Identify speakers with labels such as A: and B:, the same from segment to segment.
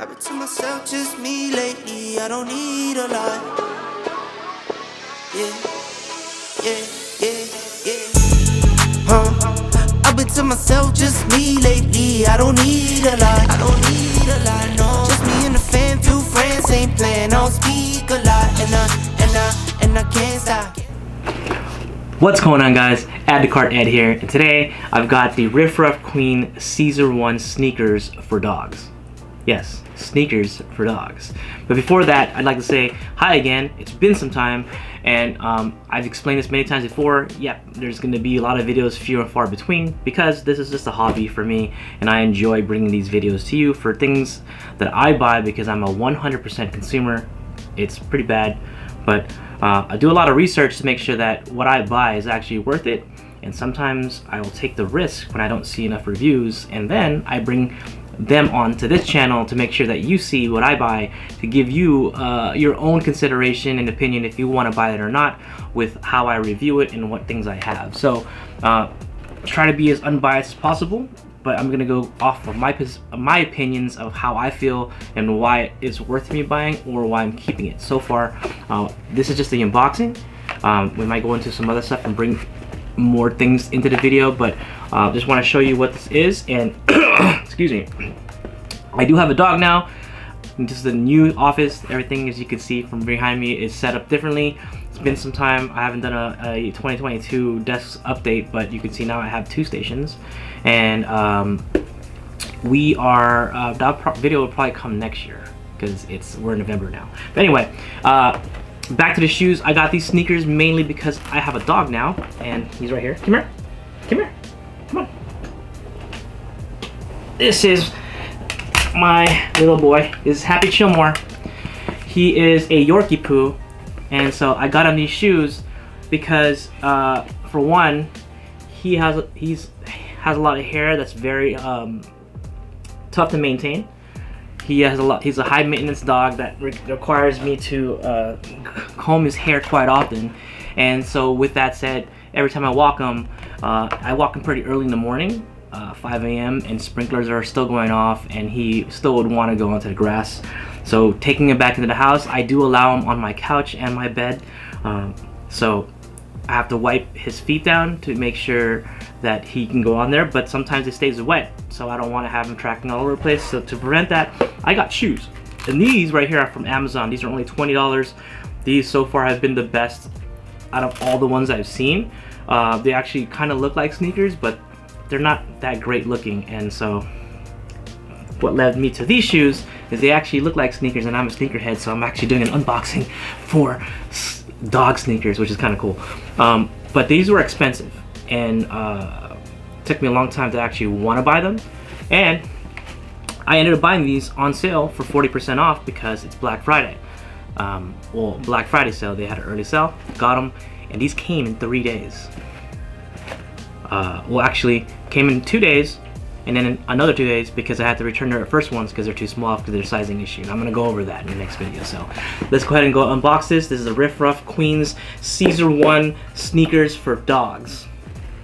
A: But to myself, just me lately, I don't need a lot. Yeah, yeah, yeah, yeah. I've been to myself, just me lately, I don't need a lot. I don't need a lot, no. Just me and the fam, few friends ain't playing, I don't speak a lot. And I can't stop.
B: What's going on, guys? Add to cart Ed here, and today I've got the RUF Queen CESAR 1 sneakers for dogs. Yes, sneakers for dogs. But before that, I'd like to say hi again. It's been some time, and I've explained this many times before. Yeah, there's going to be a lot of videos few and far between because this is just a hobby for me, and I enjoy bringing these videos to you for things that I buy because I'm a 100% consumer. It's pretty bad, but I do a lot of research to make sure that what I buy is actually worth it, and sometimes I will take the risk when I don't see enough reviews, and then I bring them onto this channel to make sure that you see what I buy, to give you your own consideration and opinion if you want to buy it or not, with how I review it and what things I have. So try to be as unbiased as possible, but I'm gonna go off of my opinions of how I feel and why it's worth me buying or why I'm keeping it. So far, this is just the unboxing. We might go into some other stuff and bring more things into the video, but just want to show you what this is. And excuse me, I do have a dog now. This is the new office. Everything, as you can see from behind me, is set up differently. It's been some time. I haven't done a 2022 desk update, but you can see now I have 2 stations, and we are that video will probably come next year because we're in November now. But anyway, back to the shoes. I got these sneakers mainly because I have a dog now, and he's right here. Come here, come here, come on. This is my little boy. This is Happy Chillmore. He is a Yorkie poo, and so I got him these shoes because for one, he has a lot of hair that's very tough to maintain. He's a high maintenance dog that requires me to comb his hair quite often, and so with that said, every time I walk him pretty early in the morning, 5 a.m. and sprinklers are still going off, and he still would want to go onto the grass. So taking him back into the house, I do allow him on my couch and my bed, so I have to wipe his feet down to make sure that he can go on there, but sometimes it stays wet, so I don't want to have him tracking all over the place. So to prevent that, I got shoes, and these right here are from Amazon. These are only $20. These so far have been the best out of all the ones I've seen. They actually kind of look like sneakers, but they're not that great looking, and so what led me to these shoes is they actually look like sneakers, and I'm a sneakerhead, so I'm actually doing an unboxing for dog sneakers, which is kind of cool. But these were expensive, and took me a long time to actually want to buy them, and I ended up buying these on sale for 40% off because it's Black Friday. Well, Black Friday sale, they had an early sale, got them, and these came in 3 days. Well, actually came in 2 days, and then in another 2 days because I had to return their first ones because they're too small because they're sizing issue. And I'm gonna go over that in the next video. So let's go ahead and go unbox this. This is the RUF Queens CESAR 1 sneakers for dogs.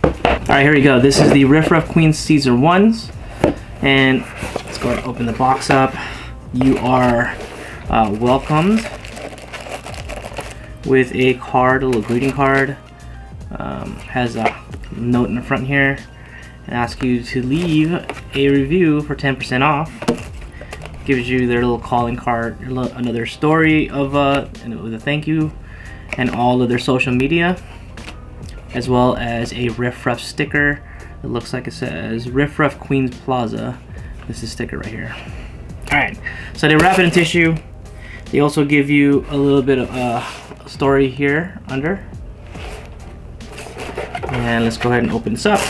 B: All right, here we go. This is the RUF Queens CESAR 1s, and let's go ahead and open the box up. You are welcomed with a card, a little greeting card. Has a note in the front here and asks you to leave a review for 10% off. Gives you their little calling card, another story of with a thank you, and all of their social media, as well as a RUF sticker. It looks like it says RUF Queens Plaza. This is a sticker right here. Alright, so they wrap it in tissue. They also give you a little bit of a story here under. And let's go ahead and open this up.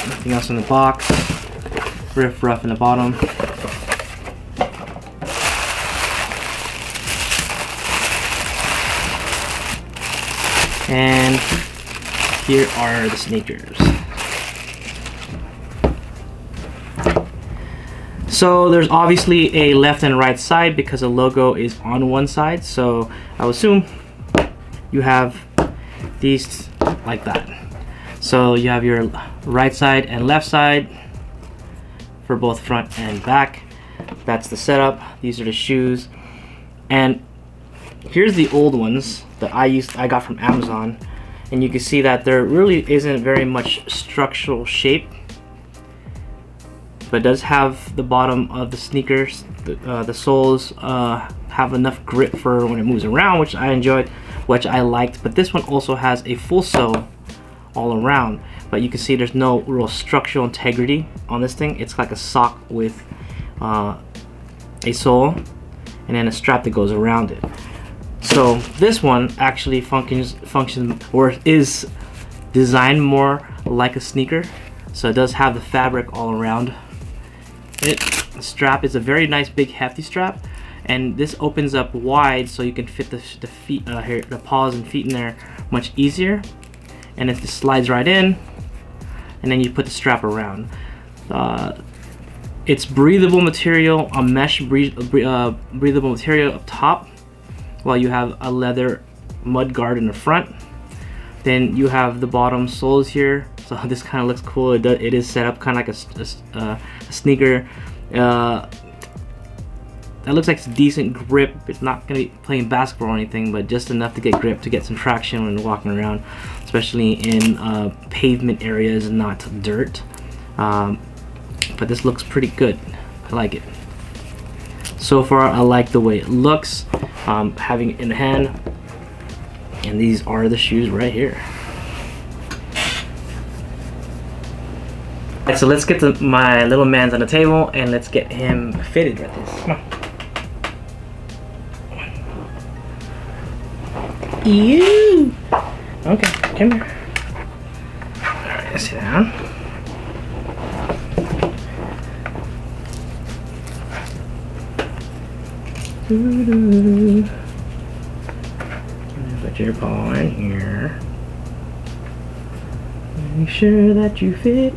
B: Nothing else in the box. RUF in the bottom. And here are the sneakers. So there's obviously a left and right side because the logo is on one side. So I would assume you have these like that. So you have your right side and left side for both front and back. That's the setup. These are the shoes. And here's the old ones that I got from Amazon. And you can see that there really isn't very much structural shape. But it does have the bottom of the sneakers, the soles have enough grip for when it moves around, which I enjoyed, which I liked. But this one also has a full sole all around. But you can see there's no real structural integrity on this thing. It's like a sock with a sole and then a strap that goes around it. So this one actually functions or is designed more like a sneaker. So it does have the fabric all around it. The strap is a very nice big hefty strap, and this opens up wide so you can fit the feet here, the paws and feet in there much easier. And it just slides right in, and then you put the strap around. It's breathable material, a mesh breathable material up top, while you have a leather mud guard in the front. Then you have the bottom soles here, so this kind of looks cool. It is set up kind of like a sneaker. That looks like it's a decent grip. It's not gonna be playing basketball or anything, but just enough to get grip, to get some traction when walking around, especially in pavement areas and not dirt. But this looks pretty good. I like it. So far, I like the way it looks. Having it in the hand, and these are the shoes right here. Alright, so let's get my little man's on the table and let's get him fitted with this. Come on. You. Okay, come here. Alright, sit down. Put your paw in here. Make sure that you fit,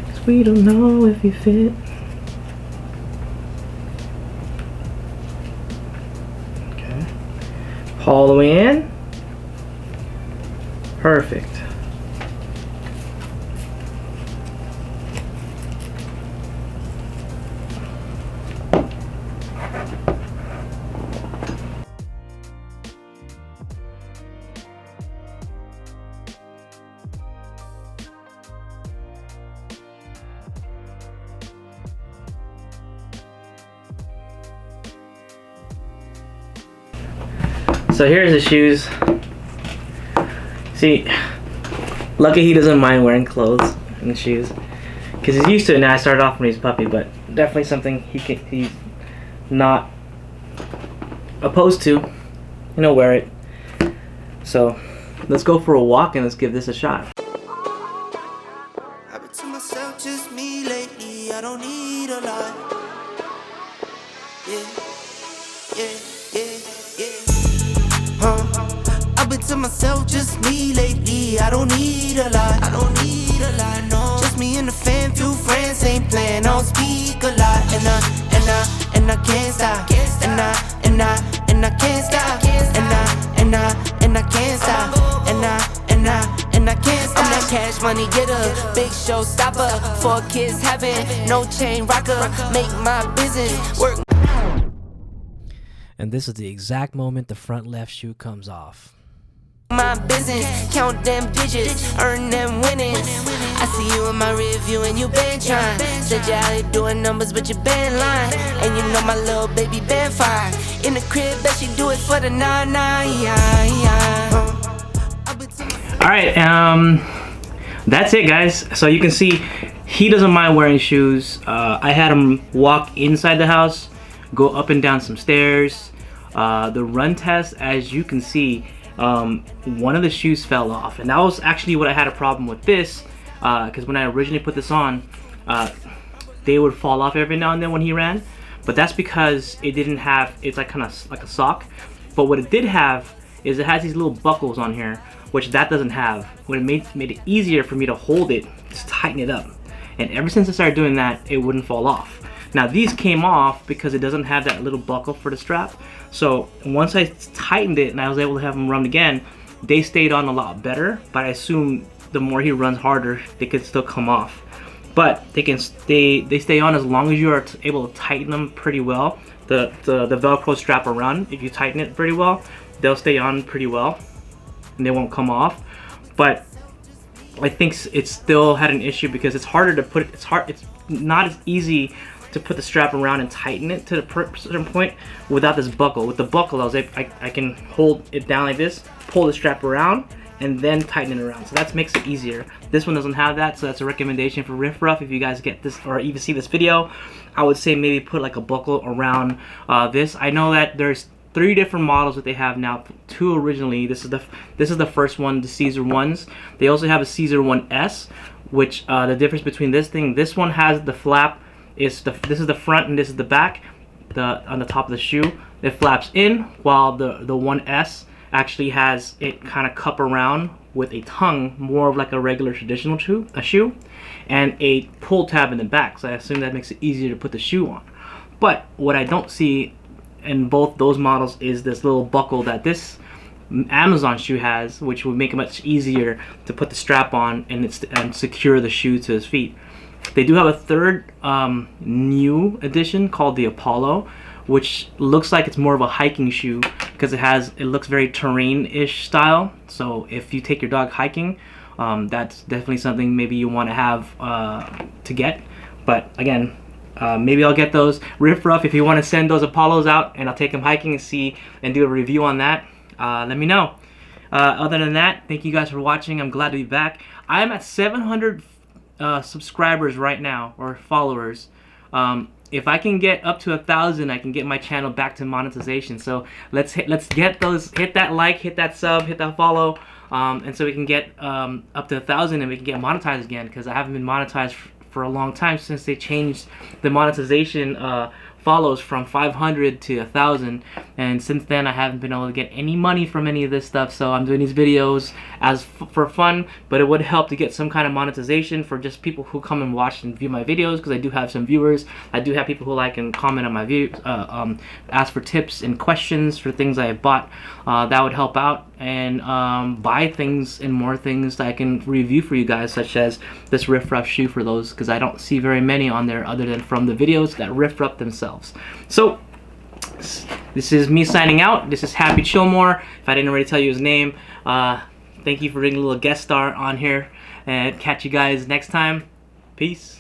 B: 'cause we don't know if you fit. Okay. Paw all the way in. Perfect. So here's the shoes. See, lucky he doesn't mind wearing clothes and shoes, because he's used to it now. I started off when he's a puppy, but definitely something he's not opposed to. You know, wear it. So let's go for a walk and let's give this a shot.
A: I've been to myself, just me lately. I don't need a lot. Yeah, yeah, yeah, yeah. I've been to myself, just me lately. I don't need a lot. I don't need a lot, no. Just me and the fam, few friends ain't playing. I don't speak a lot, and I can't stop. And I can't stop. And I can't stop. And I can't stop. I'm that cash money getter, big show stopper. 4 kids having no chain rocker. Make my business work.
C: And this is the exact moment the front left shoe comes off.
A: My business, count them digits, earn them winnings. I see you in my review and you been trying. Said you out here doing numbers, but you been lying. And you know my little baby been fine. In the crib, bet she do it for the 9-9.
B: Alright, that's it, guys. So you can see he doesn't mind wearing shoes. I had him walk inside the house, go up and down some stairs. The run test, as you can see, one of the shoes fell off, and that was actually what I had a problem with this, because when I originally put this on, they would fall off every now and then when he ran. But that's because it didn't have, it's like kind of like a sock. But what it did have is it has these little buckles on here, which that doesn't have. What it made it easier for me to hold it, just tighten it up. And ever since I started doing that, it wouldn't fall off. Now these came off because it doesn't have that little buckle for the strap. So once I tightened it and I was able to have them run again, they stayed on a lot better. But I assume the more he runs harder, they could still come off. but they stay on as long as you are able to tighten them pretty well. The Velcro strap around, if you tighten it pretty well, they'll stay on pretty well and they won't come off. But I think it still had an issue because it's harder to put it. It's not as easy to put the strap around and tighten it to a certain point without this buckle. With the buckle, I can hold it down like this, pull the strap around, and then tighten it around. So that makes it easier. This one doesn't have that, so that's a recommendation for RIF RUF. If you guys get this or even see this video, I would say maybe put like a buckle around this. I know that there's 3 different models that they have now. 2 originally. This is the first one, the CESAR ones. They also have a CESAR 1S, which the difference between this one has the flap. This is the front and this is the back. On the top of the shoe, it flaps in, while the 1S actually has it kind of cup around with a tongue, more of like a regular traditional shoe, and a pull tab in the back. So I assume that makes it easier to put the shoe on. But what I don't see in both those models is this little buckle that this Amazon shoe has, which would make it much easier to put the strap on and secure the shoe to his feet. They do have a third new edition called the Apollo, which looks like it's more of a hiking shoe because it looks very terrain-ish style. So if you take your dog hiking, that's definitely something maybe you want to have to get. But again, maybe I'll get those. RIF RUF, if you want to send those Apollos out and I'll take them hiking and do a review on that, let me know. Other than that, thank you guys for watching. I'm glad to be back. I'm at 700 subscribers right now, or followers. If I can get up to 1,000, I can get my channel back to monetization. So let's get those. Hit that like, hit that sub, hit that follow, and so we can get up to 1,000 and we can get monetized again. Because I haven't been monetized for a long time since they changed the monetization follows from 500 to 1,000, and since then I haven't been able to get any money from any of this stuff. So I'm doing these videos for fun, but it would help to get some kind of monetization for just people who come and watch and view my videos, because I do have some viewers. I do have people who like and comment on my videos, ask for tips and questions for things I have bought. That would help out, and buy things and more things that I can review for you guys, such as this RIF RUF shoe for those, because I don't see very many on there other than from the videos that RIF RUF themselves. So this is me signing out. This is Happy Chillmore, if I didn't already tell you his name. Thank you for being a little guest star on here, and catch you guys next time. Peace.